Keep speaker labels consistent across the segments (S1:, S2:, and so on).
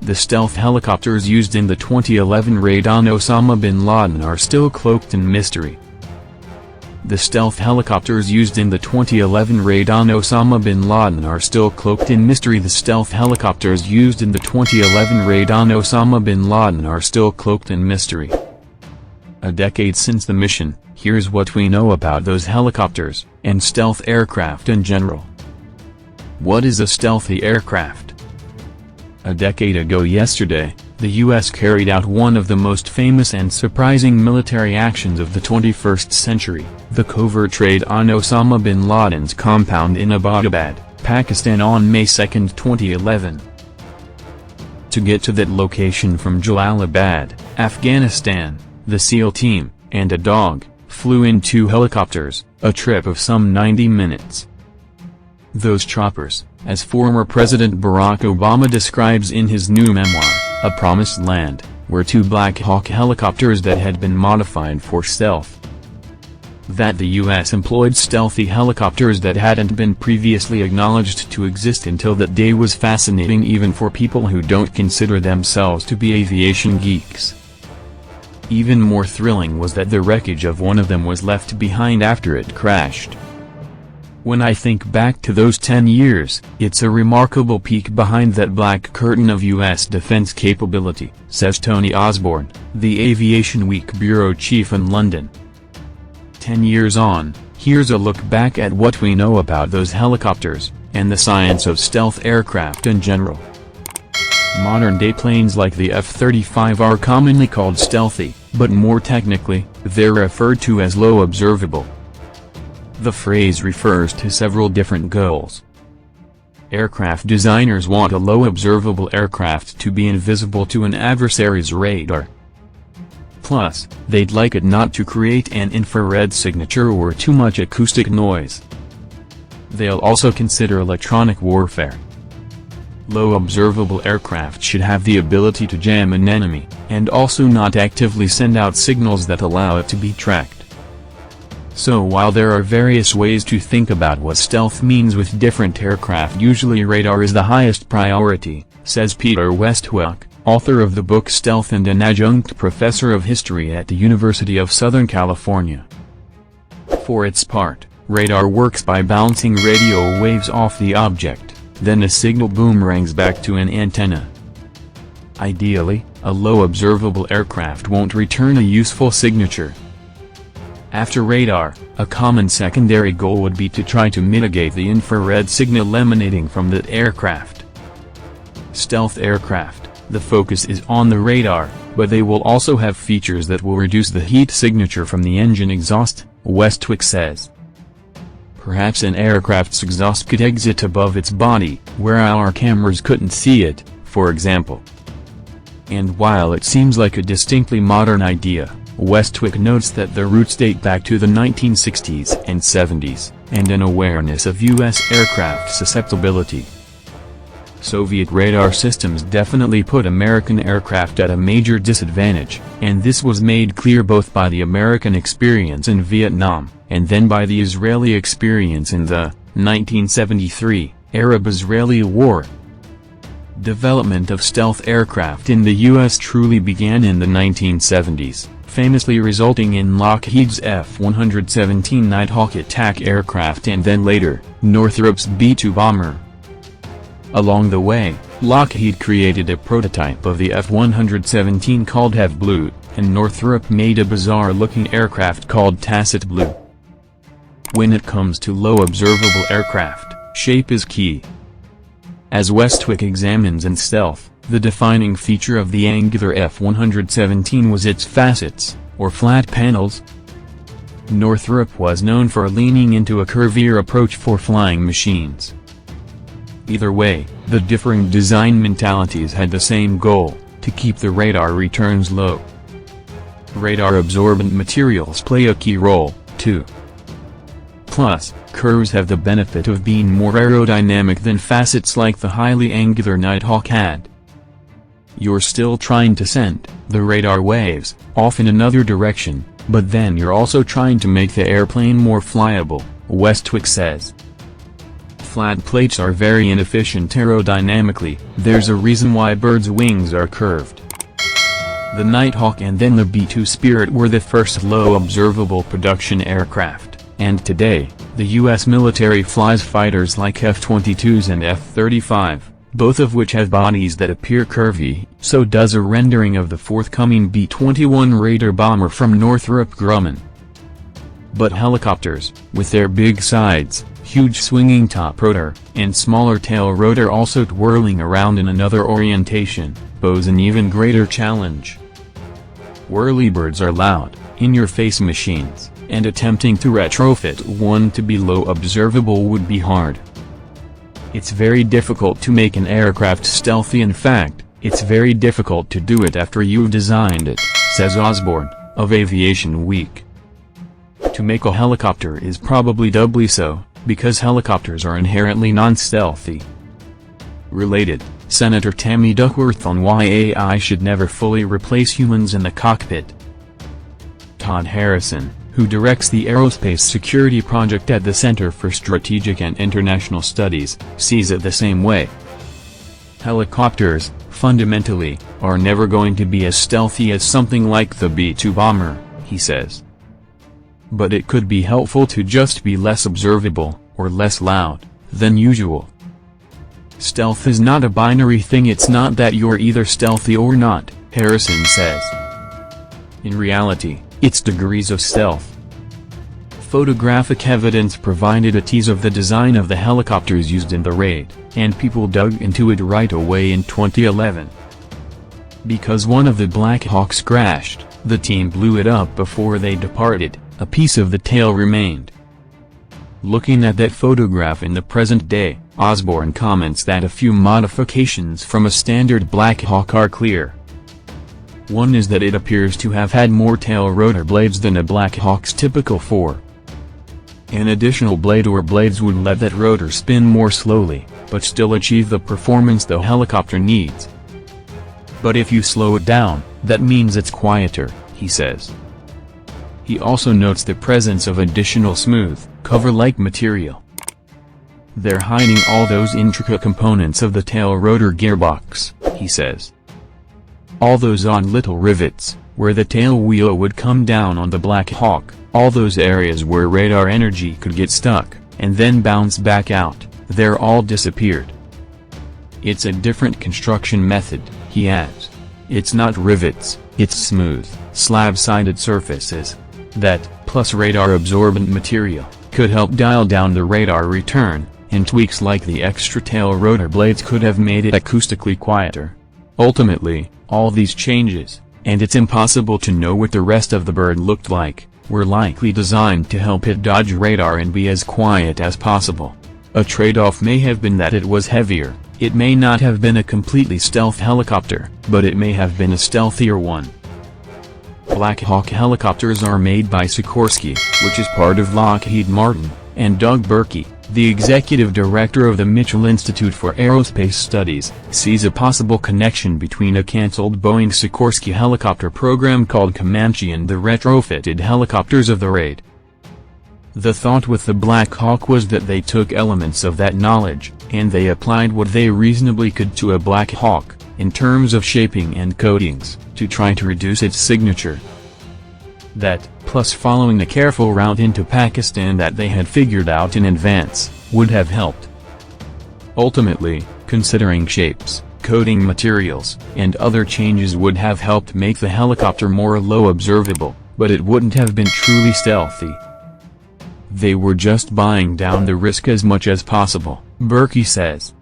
S1: The stealth helicopters used in the 2011 raid on Osama bin Laden are still cloaked in mystery. The stealth helicopters used in the 2011 raid on Osama bin Laden are still cloaked in mystery. The stealth helicopters used in the 2011 raid on Osama bin Laden are still cloaked in mystery. A decade since the mission, here's what we know about those helicopters, and stealth aircraft in general. What is a stealthy aircraft? A decade ago yesterday, the U.S. carried out one of the most famous and surprising military actions of the 21st century, the covert raid on Osama bin Laden's compound in Abbottabad, Pakistan on May 2, 2011. To get to that location from Jalalabad, Afghanistan, the SEAL team, and a dog, flew in 2 helicopters, a trip of some 90 minutes. Those choppers, as former President Barack Obama describes in his new memoir, A Promised Land, were 2 Black Hawk helicopters that had been modified for stealth. That the U.S. employed stealthy helicopters that hadn't been previously acknowledged to exist until that day was fascinating even for people who don't consider themselves to be aviation geeks. Even more thrilling was that the wreckage of one of them was left behind after it crashed. When I think back to those 10 years, it's a remarkable peek behind that black curtain of U.S. defense capability, says Tony Osborne, the Aviation Week bureau chief in London. 10 years on, here's a look back at what we know about those helicopters, and the science of stealth aircraft in general. Modern-day planes like the F-35 are commonly called stealthy, but more technically, they're referred to as low observable. The phrase refers to several different goals. Aircraft designers want a low observable aircraft to be invisible to an adversary's radar. Plus, they'd like it not to create an infrared signature or too much acoustic noise. They'll also consider electronic warfare. Low observable aircraft should have the ability to jam an enemy, and also not actively send out signals that allow it to be tracked. So while there are various ways to think about what stealth means with different aircraft, usually radar is the highest priority, says Peter Westhoek, author of the book Stealth and an adjunct professor of history at the University of Southern California. For its part, radar works by bouncing radio waves off the object, then a signal boomerangs back to an antenna. Ideally, a low observable aircraft won't return a useful signature. After radar, a common secondary goal would be to try to mitigate the infrared signal emanating from that aircraft. Stealth aircraft, the focus is on the radar, but they will also have features that will reduce the heat signature from the engine exhaust, Westhoek says. Perhaps an aircraft's exhaust could exit above its body, where our cameras couldn't see it, for example. And while it seems like a distinctly modern idea, Westhoek notes that the roots date back to the 1960s and 70s, and an awareness of U.S. aircraft susceptibility. Soviet radar systems definitely put American aircraft at a major disadvantage, and this was made clear both by the American experience in Vietnam, and then by the Israeli experience in the 1973 Arab-Israeli War. Development of stealth aircraft in the U.S. truly began in the 1970s, famously resulting in Lockheed's F-117 Nighthawk attack aircraft and then later, Northrop's B-2 bomber. Along the way, Lockheed created a prototype of the F-117 called Have Blue, and Northrop made a bizarre-looking aircraft called Tacit Blue. When it comes to low observable aircraft, shape is key. As Westhoek examines in Stealth, the defining feature of the angular F-117 was its facets, or flat panels. Northrop was known for leaning into a curvier approach for flying machines. Either way, the differing design mentalities had the same goal, to keep the radar returns low. Radar-absorbent materials play a key role, too. Plus, curves have the benefit of being more aerodynamic than facets like the highly angular Nighthawk had. You're still trying to send the radar waves off in another direction, but then you're also trying to make the airplane more flyable, Westhoek says. flat plates are very inefficient aerodynamically. There's a reason why birds' wings are curved. The Nighthawk and then the B-2 Spirit were the first low observable production aircraft, and today, the U.S. military flies fighters like F-22s and F-35, both of which have bodies that appear curvy. So does a rendering of the forthcoming B-21 Raider bomber from Northrop Grumman. But helicopters, with their big sides, huge swinging top rotor, and smaller tail rotor also twirling around in another orientation, pose an even greater challenge. Whirlybirds are loud, in-your-face machines, and attempting to retrofit one to be low observable would be hard. It's very difficult to make an aircraft stealthy. In fact, it's very difficult to do it after you've designed it, says Osborne, of Aviation Week. To make a helicopter is probably doubly so, because helicopters are inherently non-stealthy. Related, Senator Tammy Duckworth on why AI should never fully replace humans in the cockpit. Todd Harrison, who directs the Aerospace Security Project at the Center for Strategic and International Studies, sees it the same way. Helicopters, fundamentally, are never going to be as stealthy as something like the B-2 bomber, he says. But it could be helpful to just be less observable, or less loud, than usual. Stealth is not a binary thing. It's not that you're either stealthy or not, Harrison says. In reality, it's degrees of stealth. Photographic evidence provided a tease of the design of the helicopters used in the raid, and people dug into it right away in 2011. Because one of the Black Hawks crashed, the team blew it up before they departed. A piece of the tail remained. Looking at that photograph in the present day, Osborne comments that a few modifications from a standard Black Hawk are clear. One is that it appears to have had more tail rotor blades than a Black Hawk's typical 4. An additional blade or blades would let that rotor spin more slowly, but still achieve the performance the helicopter needs. But if you slow it down, that means it's quieter, he says. He also notes the presence of additional smooth, cover-like material. They're hiding all those intricate components of the tail rotor gearbox, he says. All those odd little rivets, where the tail wheel would come down on the Black Hawk, all those areas where radar energy could get stuck, and then bounce back out, they're all disappeared. It's a different construction method, he adds. It's not rivets, it's smooth, slab-sided surfaces. That, plus radar-absorbent material, could help dial down the radar return, and tweaks like the extra tail rotor blades could have made it acoustically quieter. Ultimately, all these changes, and it's impossible to know what the rest of the bird looked like, were likely designed to help it dodge radar and be as quiet as possible. A trade-off may have been that it was heavier. It may not have been a completely stealth helicopter, but it may have been a stealthier one. Black Hawk helicopters are made by Sikorsky, which is part of Lockheed Martin, and Doug Berkey, the executive director of the Mitchell Institute for Aerospace Studies, sees a possible connection between a cancelled Boeing Sikorsky helicopter program called Comanche and the retrofitted helicopters of the raid. The thought with the Black Hawk was that they took elements of that knowledge, and they applied what they reasonably could to a Black Hawk, in terms of shaping and coatings, to try to reduce its signature. That, plus following a careful route into Pakistan that they had figured out in advance, would have helped. Ultimately, considering shapes, coating materials, and other changes would have helped make the helicopter more low observable, but it wouldn't have been truly stealthy. They were just buying down the risk as much as possible, Berkey says.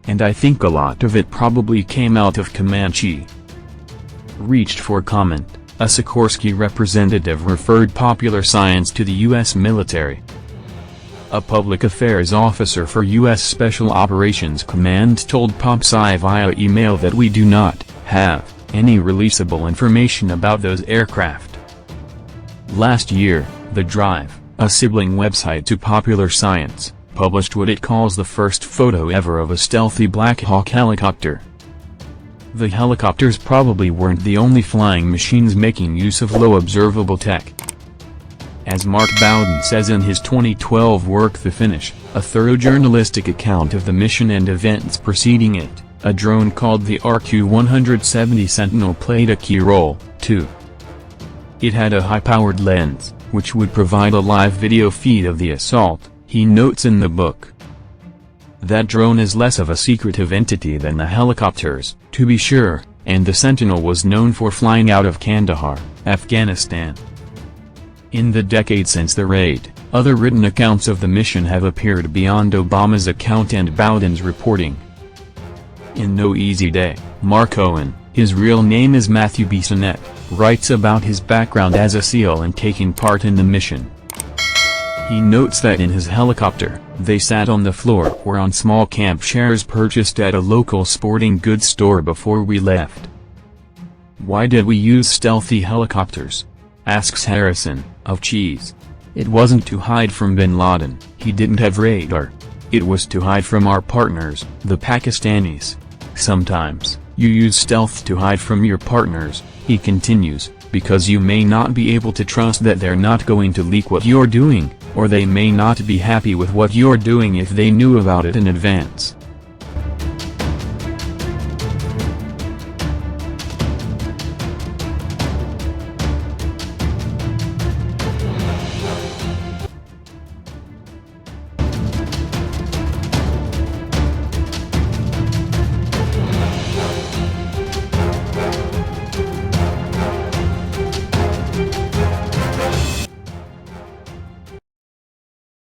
S1: And I think a lot of it probably came out of Comanche. Reached for comment, a Sikorsky representative referred Popular Science to the U.S. military. A public affairs officer for U.S. Special Operations Command told PopSci via email that we do not have any releasable information about those aircraft. Last year, The Drive, a sibling website to Popular Science, published what it calls the first photo ever of a stealthy Black Hawk helicopter. The helicopters probably weren't the only flying machines making use of low observable tech. As Mark Bowden says in his 2012 work The Finish, a thorough journalistic account of the mission and events preceding it, a drone called the RQ-170 Sentinel played a key role, too. It had a high-powered lens, which would provide a live video feed of the assault, he notes in the book. That drone is less of a secretive entity than the helicopters, to be sure, and the Sentinel was known for flying out of Kandahar, Afghanistan. In the decade since the raid, other written accounts of the mission have appeared beyond Obama's account and Bowden's reporting. In No Easy Day, Mark Owen, his real name is Matthew Bissonnette, writes about his background as a SEAL and taking part in the mission. He notes that in his helicopter, they sat on the floor or on small camp chairs purchased at a local sporting goods store before we left. "Why did we use stealthy helicopters?" asks Harrison, of Cheese. "It wasn't to hide from bin Laden, he didn't have radar. It was to hide from our partners, the Pakistanis. Sometimes, you use stealth to hide from your partners," he continues, "because you may not be able to trust that they're not going to leak what you're doing, or they may not be happy with what you're doing if they knew about it in advance."